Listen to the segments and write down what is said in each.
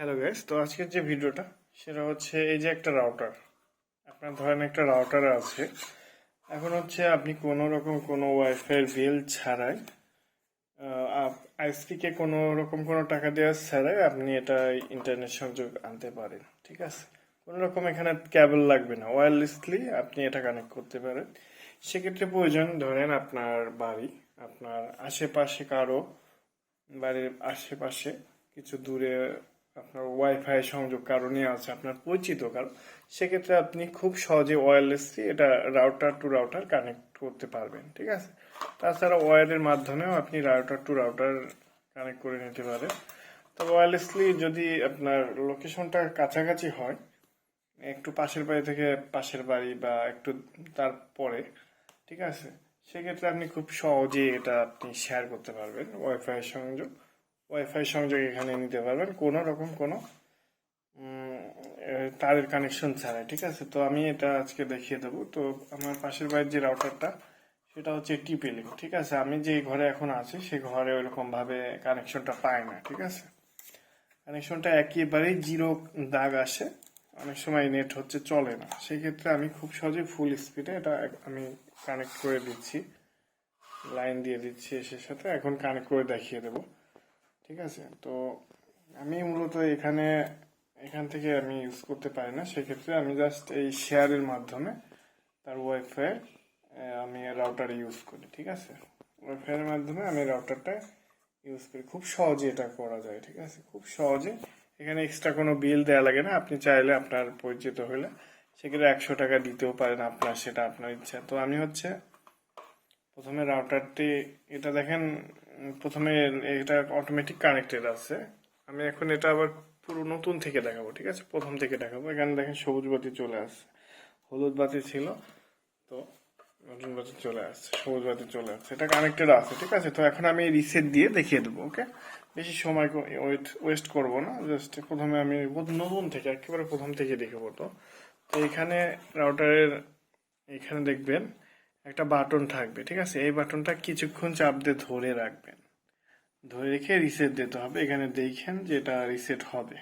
Hello guys, তো আজকের যে ভিডিওটা সেটা হচ্ছে এই যে একটা রাউটার। আপনার ধরেন একটা রাউটার আছে, এখন হচ্ছে আপনি কোনো রকম কোনো ওয়াইফাই বিল ছাড়াই আইএসপিকে কোনো রকম কোনো টাকা দেওয়া ছাড়াই আপনি এটা ইন্টারনেট সংযোগ আনতে পারেন। ঠিক আছে, কোনো রকম এখানে কেবল লাগবে না, ওয়্যারলেসলি আপনি এটা কানেক্ট করতে পারেন। সেক্ষেত্রে প্রয়োজন ধরেন আপনার বাড়ি, আপনার আশেপাশে কারো বাড়ির আশেপাশে কিছু দূরে আপনার ওয়াইফাই সংযোগ কারো নিয়ে আছে, আপনার পরিচিত কারো, সেক্ষেত্রে আপনি খুব সহজে ওয়্যারলেসলি এটা রাউটার টু রাউটার কানেক্ট করতে পারবেন। ঠিক আছে, তাছাড়া ওয়্যারের মাধ্যমেও আপনি রাউটার টু রাউটার কানেক্ট করে নিতে পারেন। তো ওয়্যারলেসলি যদি আপনার লোকেশনটা কাছাকাছি হয়, একটু পাশের বাড়ি থেকে পাশের বাড়ি বা একটু তারপরে, ঠিক আছে, সেক্ষেত্রে আপনি খুব সহজেই এটা আপনি শেয়ার করতে পারবেন। ওয়াইফাই সংযোগ এখানে নিতে পারবেন কোনো রকম কোনো তারের কানেকশন ছাড়াই। ঠিক আছে, তো আমি এটা আজকে দেখিয়ে দেবো। তো আমার পাশের বাড়ির যে রাউটারটা সেটা হচ্ছে টিপি-লিঙ্ক। ঠিক আছে, আমি যে ঘরে এখন আছি সেই ঘরে ওইরকম ভাবে কানেকশনটা পাই না। ঠিক আছে, কানেকশনটা একেবারেই জিরো দাগ আসে, অনেক সময় নেট হচ্ছে চলে না। সেক্ষেত্রে আমি খুব সহজে ফুল স্পিডে এটা আমি কানেক্ট করে দিচ্ছি, লাইন দিয়ে দিচ্ছি এসের সাথে। এখন কানেক্ট করে দেখিয়ে দেবো। ঠিক আছে, তো আমি মূলত এখান থেকে আমি ইউজ করতে পারি না, সেক্ষেত্রে আমি জাস্ট এই শেয়ারের মাধ্যমে তার ওয়াইফাই আমি রাউটার ইউজ করি। ঠিক আছে, ওয়াইফাইয়ের মাধ্যমে আমি রাউটারটা ইউজ করি, খুব সহজে এটা করা যায়। ঠিক আছে, খুব সহজে, এখানে এক্সট্রা কোনো বিল দেওয়া লাগে না। আপনি চাইলে আপনার পরিচিত হলে সেক্ষেত্রে 100 টাকা দিতেও পারেন, আপনার সেটা আপনার ইচ্ছা। তো আমি হচ্ছে প্রথমে রাউটারটি, এটা দেখেন, প্রথমে এটা অটোমেটিক কানেক্টেড আছে। আমি এখন এটা আবার পুরো নতুন থেকে দেখাবো। ঠিক আছে, প্রথম থেকে দেখাবো। এখানে দেখেন সবুজ বাতি চলে আসছে, হলুদ বাতি ছিল, তো নতুন বাতি চলে আসছে, সবুজ বাতি চলে আসছে, এটা কানেক্টেড আছে। ঠিক আছে, তো এখন আমি রিসেট দিয়ে দেখিয়ে দেবো। ওকে, বেশি সময় ওয়েস্ট করবো না, জাস্ট প্রথমে আমি নতুন থেকে একেবারে প্রথম থেকে দেখাবো। তো এখানে রাউটারের এখানে দেখবেন একটা বাটন থাকবে। ঠিক আছে, এই বাটনটা কিছুক্ষণ চাপ দিয়ে ধরে রাখবেন, ধরে রেখে রিসেট দিতে হবে। এখানে দেখেন যে এটা রিসেট হবে,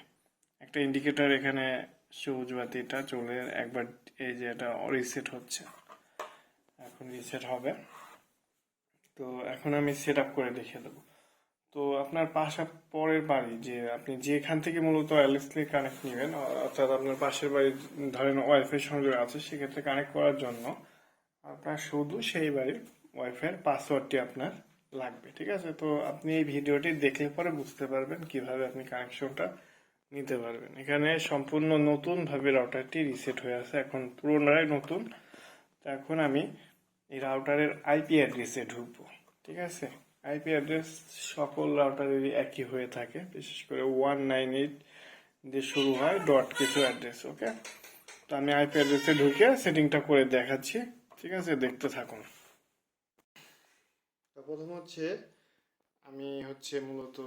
একটা ইন্ডিকেটর এখানে সবুজ বাতিটা চলে একবার, এই যে এটা রিসেট হচ্ছে, এখন রিসেট হবে। তো এখন আমি সেট আপ করে দেখিয়ে দেবো। তো আপনার পরের বাড়ি, যে আপনি যেখান থেকে মূলত ওয়্যারলেসলি কানেক্ট নেবেন, অর্থাৎ আপনার পাশের বাড়ি ধরেন ওয়াইফাই সংযোগ আছে, সেক্ষেত্রে কানেক্ট করার জন্য আপনার শুধু সেই বাড়ির ওয়াইফাইয়ের পাসওয়ার্ডটি আপনার লাগবে। ঠিক আছে, তো আপনি এই ভিডিওটি দেখলে পরে বুঝতে পারবেন কিভাবে আপনি কানেকশনটা নিতে পারবেন। এখানে সম্পূর্ণ নতুন ভাবে রাউটারটি রিসেট হয়ে আছে, এখন পুরোটাই নতুন। তো এখন আমি এই রাউটারের আইপি অ্যাড্রেসে ঢুকবো। ঠিক আছে, আইপি অ্যাড্রেস সকল রাউটারেরই একই হয়ে থাকে, বিশেষ করে 198 দিয়ে শুরু হয়, ডট কিছু অ্যাড্রেস। ওকে, তো আমি আইপি অ্যাড্রেসে ঢুকে সেটিংটা করে দেখাচ্ছি। ঠিক আছে, দেখতে থাকুন। তো প্রথম হচ্ছে আমি মূলত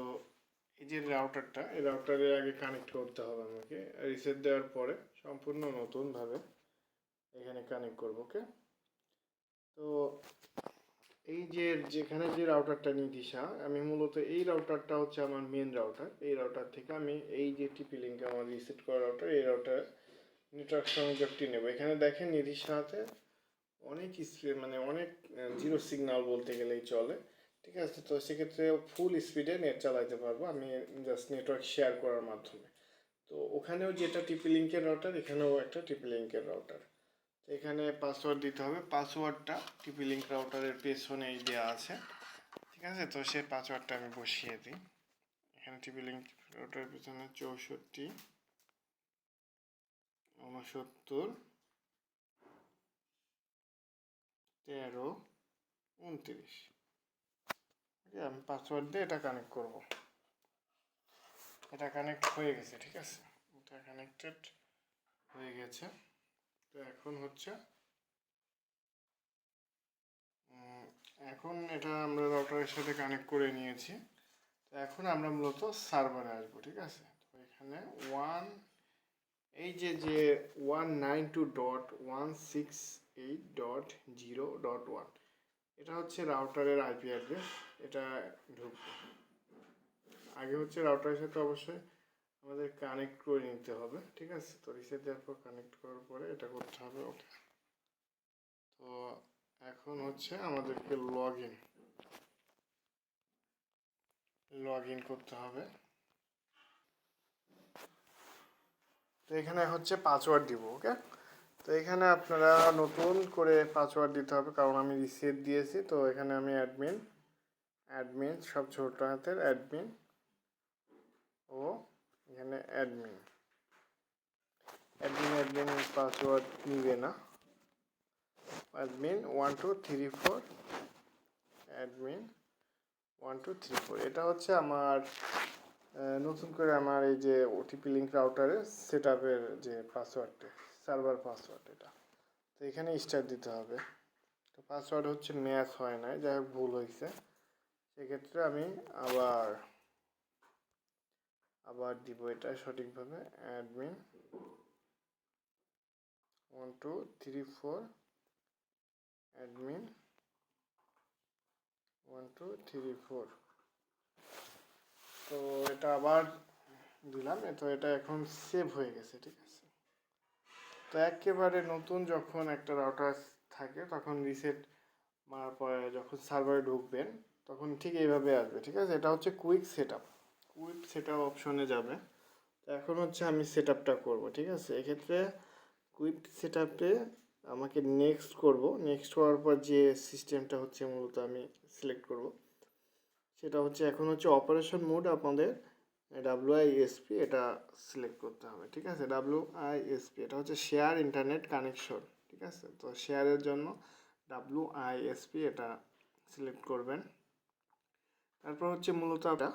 এই যে রাউটারটা, এই রাউটারের আগে কানেক্ট করতে হবে আমাকে। রিসেট দেওয়ার পরে সম্পূর্ণ নতুন ভাবে এখানে কানেক্ট করব। ওকে, তো এই যে যেখানে যে রাউটারটা নির্দিশা, আমি মূলত এই রাউটারটা হচ্ছে আমার মেন রাউটার। এই রাউটার থেকে আমি এই যে টিপি লিঙ্ক আমার রিসেট করা রাউটার, এই রাউটার নেটওয়ার্ক সংযোগটি নেব। এখানে দেখেন নির্দিশাতে অনেক মানে অনেক জিরো সিগন্যাল বলতে গেলেই চলে। ঠিক আছে, তো সেক্ষেত্রে ফুল স্পিডে নেট চালাইতে পারবো আমি জাস্ট নেটওয়ার্ক শেয়ার করার মাধ্যমে। তো ওখানেও যেটা টিপি লিঙ্কের রাউটার, এখানেও একটা টিপি লিঙ্কের রাউটার। তো এখানে পাসওয়ার্ড দিতে হবে, পাসওয়ার্ডটা টিপি লিঙ্ক রাউটারের পেছনেই দেওয়া আছে। ঠিক আছে, তো সেই পাসওয়ার্ডটা আমি বসিয়ে দিই। এখানে টিপি লিঙ্ক রাউটারের পেছনে 64 69 13 29। আমি পাসওয়ার্ড দিয়ে এটা কানেক্ট করব। এটা কানেক্ট হয়ে গেছে। ঠিক আছে, এটা কানেক্টেড হয়ে গেছে। তো এখন এখন এটা আমরা রাউটারের সাথে কানেক্ট করে নিয়েছি। তো এখন আমরা মূলত সার্ভারে আসবো। ঠিক আছে, তো এখানে এই যে 192.168.0.1 এটা হচ্ছে রাউটারের আইপি অ্যাড্রেস। এটা ঢুকবো, আগে রাউটারের সাথে অবশ্যই আমাদের কানেক্ট করে নিতে হবে, ঠিক আছে। তো রিসেট দেওয়ার পর কানেক্ট করার পরে এটা করতে হবে। ওকে, তো এখন হচ্ছে আমাদেরকে লগ ইন করতে হবে। তো এখানে হচ্ছে পাসওয়ার্ড দিব। ওকে, তো এখানে আপনারা নতুন করে পাসওয়ার্ড দিতে হবে, কারণ আমি রিসেট দিয়েছি। তো এখানে আমি অ্যাডমিন সব ছোট হাতের অ্যাডমিন ও এখানে অ্যাডমিন পাসওয়ার্ড নিবে না। অ্যাডমিন 1234 অ্যাডমিন 1234 এটা হচ্ছে আমার নতুন করে আমার এই যে ওটিপি লিঙ্ক রাউটারের সেট আপের যে পাসওয়ার্ডটা, সার্ভার পাসওয়ার্ড এটা। তো এখানে স্টার দিতে হবে। তো পাসওয়ার্ড হচ্ছে ম্যাচ হয় না, যাই হোক ভুল হয়েছে, সেক্ষেত্রে আমি আবার দিব এটা সঠিকভাবে। Admin 1234 admin 1234। তো এটা আবার দিলাম। তো এটা এখন সেভ হয়ে গেছে, ঠিক আছে। তো একেবারে নতুন যখন একটা রাউটার থাকে তখন রিসেট মারার পরে যখন সার্ভারে ঢুকবেন তখন ঠিক এইভাবে আসবে, ঠিক আছে। এটা হচ্ছে কুইক সেট আপ অপশনে যাবে। তো এখন হচ্ছে আমি সেট আপটা করবো, ঠিক আছে। এক্ষেত্রে কুইক সেট আপে আমাকে নেক্সট করার পর যে সিস্টেমটা হচ্ছে মূলত আমি সিলেক্ট করব, সেটা হচ্ছে এখন হচ্ছে অপারেশন মোড আপনাদের WISP এটা সিলেক্ট করতে হবে, ঠিক আছে। WISP এটা হচ্ছে শেয়ার ইন্টারনেট কানেকশন, ঠিক আছে। তো শেয়ারের জন্য WISP এটা সিলেক্ট করবেন। তারপর হচ্ছে মূলত এটা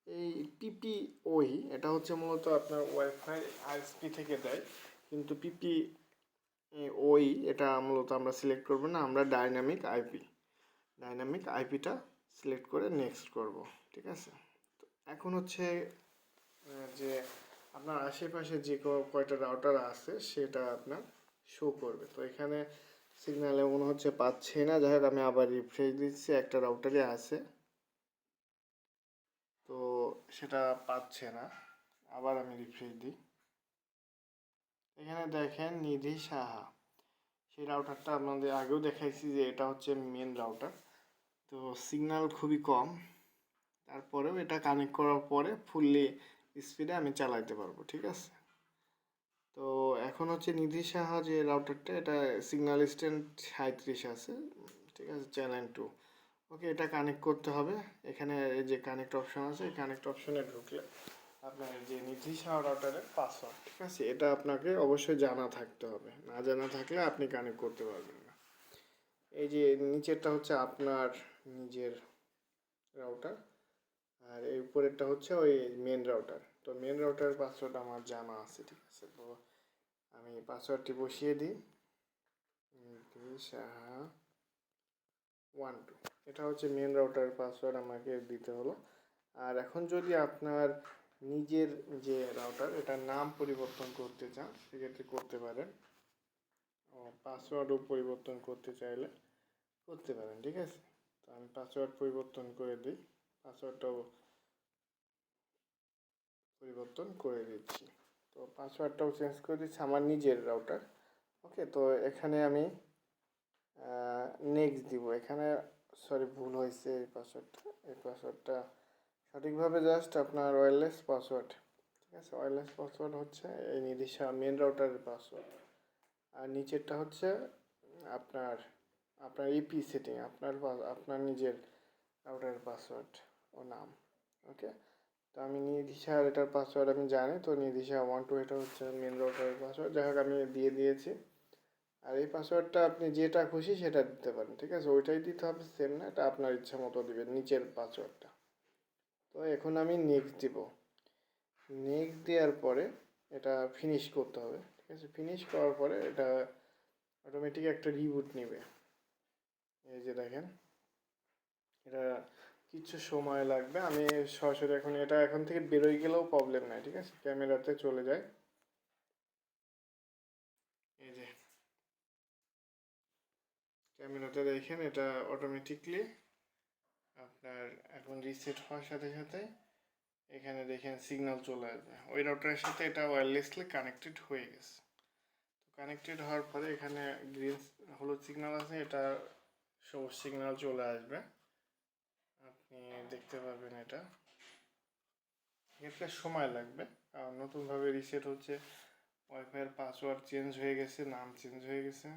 এই PPOE এটা হচ্ছে মূলত আপনার ওয়াইফাই ISP থেকে দেয়, কিন্তু PPOE এটা মূলত আমরা সিলেক্ট করব না, আমরা ডাইনামিক আইপিটা সিলেক্ট করে নেক্সট করব, ঠিক আছে। তো এখন হচ্ছে যে আপনার আশেপাশে যে কয়টা রাউটার আছে সেটা আপনার শো করবে। তো এখানে সিগন্যালে মনে হচ্ছে পাচ্ছে না, যাই হোক আমি আবার রিফ্রেশ দিচ্ছি, একটা রাউটারে আছে তো সেটা পাচ্ছে না, আবার আমি রিফ্রেশ দিই। এখানে দেখেন নিধি সাহা, সেই রাউটারটা আপনাদের আগেও দেখাইছি যে এটা হচ্ছে মেন রাউটার। তো সিগন্যাল খুবই কম, তারপরেও এটা কানেক্ট করার পরে ফুললি স্পিডে আমি চালাইতে পারবো, ঠিক আছে। তো এখন হচ্ছে নিধি সাহা যে রাউটারটা, এটা সিগন্যাল স্ট্রেন্থ 37 আছে, ঠিক আছে, চ্যানেল 2। ওকে, এটা কানেক্ট করতে হবে। এখানে এই যে কানেক্ট অপশন আছে, এই কানেক্ট অপশনে ঢুকলে আপনার যে নিধি সাহা রাউটারের পাসওয়ার্ড, ঠিক আছে, এটা আপনাকে অবশ্যই জানা থাকতে হবে, না জানা থাকলে আপনি কানেক্ট করতে পারবেন না। এই যে নিচেরটা হচ্ছে আপনার নিজের রাউটার, আর এই উপরেরটা হচ্ছে ওই মেন রাউটার। তো মেন রাউটারের পাসওয়ার্ড আমার জানা আছে, ঠিক আছে। তো আমি পাসওয়ার্ডটি বসিয়ে দিই, সাহা 12, এটা হচ্ছে মেন রাউটারের পাসওয়ার্ড আমাকে দিতে হলো। আর এখন যদি আপনার নিজের যে রাউটার এটার নাম পরিবর্তন করতে চান সেক্ষেত্রে করতে পারেন, পাসওয়ার্ডও পরিবর্তন করতে চাইলে করতে পারেন, ঠিক আছে। তো আমি পাসওয়ার্ড পরিবর্তন করে দিই, পাসওয়ার্ডটাও পরিবর্তন করে দিচ্ছি। তো পাসওয়ার্ডটাও চেঞ্জ করে দিচ্ছি আমার নিজের রাউটার। ওকে, তো এখানে আমি নেক্সট দিব। এখানে সরি ভুল হয়েছে, এই পাসওয়ার্ডটা সঠিকভাবে জাস্ট আপনার ওয়্যারলেস পাসওয়ার্ড, ঠিক আছে। ওয়্যারলেস পাসওয়ার্ড হচ্ছে এই নির্দিষ্ট মেন রাউটারের পাসওয়ার্ড, আর নিচেরটা হচ্ছে আপনার আপনার ইপি সেটিং, আপনার নিজের রাউটারের পাসওয়ার্ড ও নাম। ওকে, তো আমি নির্দিশার এটার পাসওয়ার্ড আমি জানি, তো নির্দিশা 12 এটা হচ্ছে মেন রাউটারের পাসওয়ার্ড, যাই হোক আমি দিয়ে দিয়েছি। আর এই পাসওয়ার্ডটা আপনি যেটা খুশি সেটা দিতে পারেন, ঠিক আছে, ওইটাই দিতে হবে, সেম না, এটা আপনার ইচ্ছা মতো দিবেন নিচের পাসওয়ার্ডটা। তো এখন আমি নেক্সট দিব, নেক্সট দেওয়ার পরে এটা ফিনিশ করতে হবে, ঠিক আছে। ফিনিশ করার পরে এটা অটোমেটিক একটা রিবুট নেবে। এই যে দেখেন, এটা কিছু সময় লাগবে, আমি সরাসরি এখন থেকে বেরোয় গেলেও প্রবলেম নাই, ঠিক আছে। ক্যামেরাতে চলে যায়, এই যে ক্যামেরাতে দেখেন এটা অটোমেটিকলি আপনার এখন রিসেট হওয়ার সাথে সাথে এখানে দেখেন সিগন্যাল চলে আসবে, ওই রাউটারের সাথে এটা ওয়্যারলেসলি কানেক্টেড হয়ে গেছে। তো কানেক্টেড হওয়ার পরে এখানে গ্রিন হলুদ সিগন্যাল আছে, এটা সবুজ সিগন্যাল চলে আসবে, আপনি দেখতে পাবেন। এটা এতে সময় লাগবে কারণ নতুনভাবে রিসেট হচ্ছে, ওয়াইফাইয়ের পাসওয়ার্ড চেঞ্জ হয়ে গেছে, নাম চেঞ্জ হয়ে গেছে।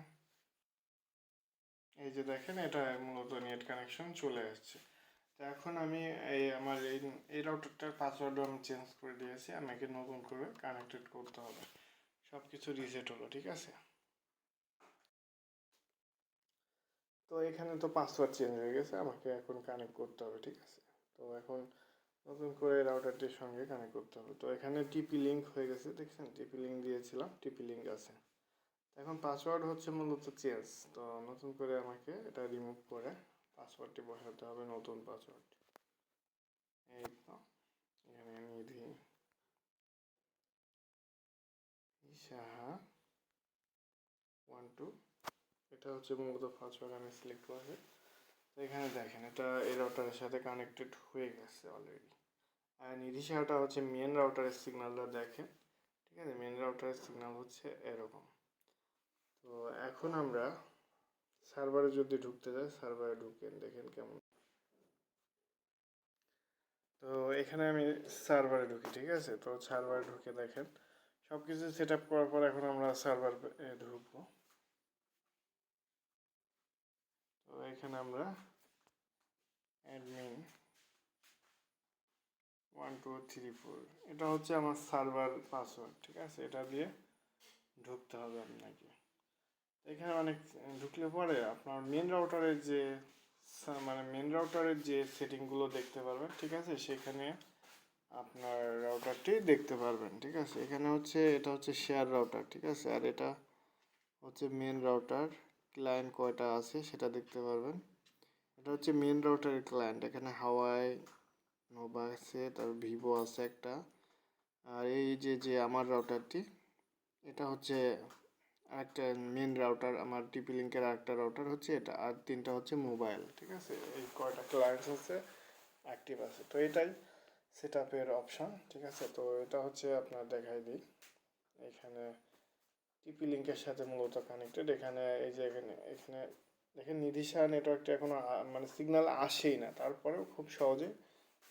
এই যে দেখেন এটা মূলত নেট কানেকশন চলে আসছে। তো এখন আমি আমার এই রাউটারটার পাসওয়ার্ডও আমি চেঞ্জ করে দিয়েছি, আমাকে নতুন করে কানেক্টেড করতে হবে। সব কিছু রিসেট হলো, ঠিক আছে। তো এখানে তো পাসওয়ার্ড চেঞ্জ হয়ে গেছে, আমাকে এখন কানেক্ট করতে হবে, ঠিক আছে। তো এখন নতুন করে রাউটারটির সঙ্গে কানেক্ট করতে হবে। তো এখানে টিপি লিঙ্ক হয়ে গেছে, দেখছেন টিপি লিঙ্ক দিয়েছিলাম, টিপি লিঙ্ক আছে। এখন পাসওয়ার্ড হচ্ছে মূলত চেঞ্জ, তো নতুন করে আমাকে এটা রিমুভ করে পাসওয়ার্ডটি বসাতে হবে, নতুন পাসওয়ার্ড। এই তো এখানে নিধি সাহা 12, এটা হচ্ছে মূলত পাসওয়ার্ড আমি সিলেক্ট করেছি। তো এখানে দেখেন এটা এই রাউটারের সাথে কানেক্টেড হয়ে গেছে অলরেডি। আর নিধি সাহাটা হচ্ছে মেন রাউটারের সিগন্যালটা দেখেন, ঠিক আছে। মেন রাউটারের সিগন্যাল হচ্ছে এরকম। তো এখন আমরা সার্ভারে যদি ঢুকতে যাই, সার্ভারে ঢুকেন, দেখেন কেমন। তো এখানে আমি সার্ভারে ঢুকি, ঠিক আছে। তো সার্ভারে ঢুকে দেখেন সব কিছু সেট আপ করার পর এখন আমরা সার্ভার ঢুকবো। তো এখানে আমরা অ্যাডমিন 1234, এটা হচ্ছে আমার সার্ভার পাসওয়ার্ড, ঠিক আছে। এটা দিয়ে ঢুকতে হবে আপনাকে। এখানে অনেক ঢুকলে পরে আপনার মেন রাউটারের যে মেন রাউটারের যে সেটিংগুলো দেখতে পারবেন, ঠিক আছে। সেখানে আপনার রাউটারটি দেখতে পারবেন, ঠিক আছে। এখানে হচ্ছে এটা হচ্ছে শেয়ার রাউটার, ঠিক আছে। আর এটা হচ্ছে মেন রাউটার, ক্লায়েন্ট কয়টা আছে সেটা দেখতে পারবেন। এটা হচ্ছে মেন রাউটারের ক্লায়েন্ট, এখানে হাওয়াই, নোভা আছে, তারপর ভিভো আছে একটা। আর এই যে আমার রাউটারটি, এটা হচ্ছে আরেকটা মেন রাউটার, আমার টিপি লিঙ্কের আরেকটা রাউটার হচ্ছে এটা। আর তিনটা হচ্ছে মোবাইল, ঠিক আছে। এই কয়টা ক্লায়েন্টস আছে, অ্যাক্টিভ আছে। তো এটাই সেট আপের অপশান, ঠিক আছে। তো এটা হচ্ছে আপনার দেখাই দিই, এখানে টিপি লিঙ্কের সাথে মূলত কানেক্টেড। এখানে এই যে এখানে দেখেন নিধিশা নেটওয়ার্কটা এখনো মানে সিগন্যাল আসেই না, তারপরেও খুব সহজে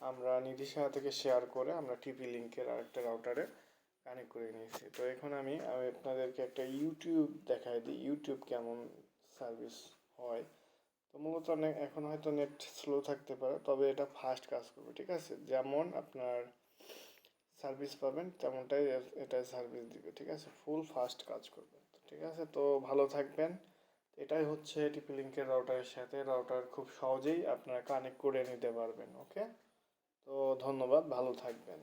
আমরা নিধিশা থেকে শেয়ার করে আমরা টিপি লিঙ্কের আরেকটা রাউটারে কানেক্ট করে নিয়েছি। তো এখন আমি আপনাদেরকে একটা ইউটিউব দেখাই দিই, ইউটিউব কেমন সার্ভিস হয়। তো মূলত এখন হয়তো নেট স্লো থাকতে পারে, তবে এটা ফাস্ট কাজ করবে, ঠিক আছে। যেমন আপনার সার্ভিস পাবেন তেমনটাই এটা সার্ভিস দিবে, ঠিক আছে। ফুল ফাস্ট কাজ করবে, ঠিক আছে। তো ভালো থাকবেন। এটাই হচ্ছে টিপি লিঙ্কের রাউটারের সাথে রাউটার খুব সহজেই আপনারা কানেক্ট করে নিতে পারবেন, ওকে। তো ধন্যবাদ, ভালো থাকবেন।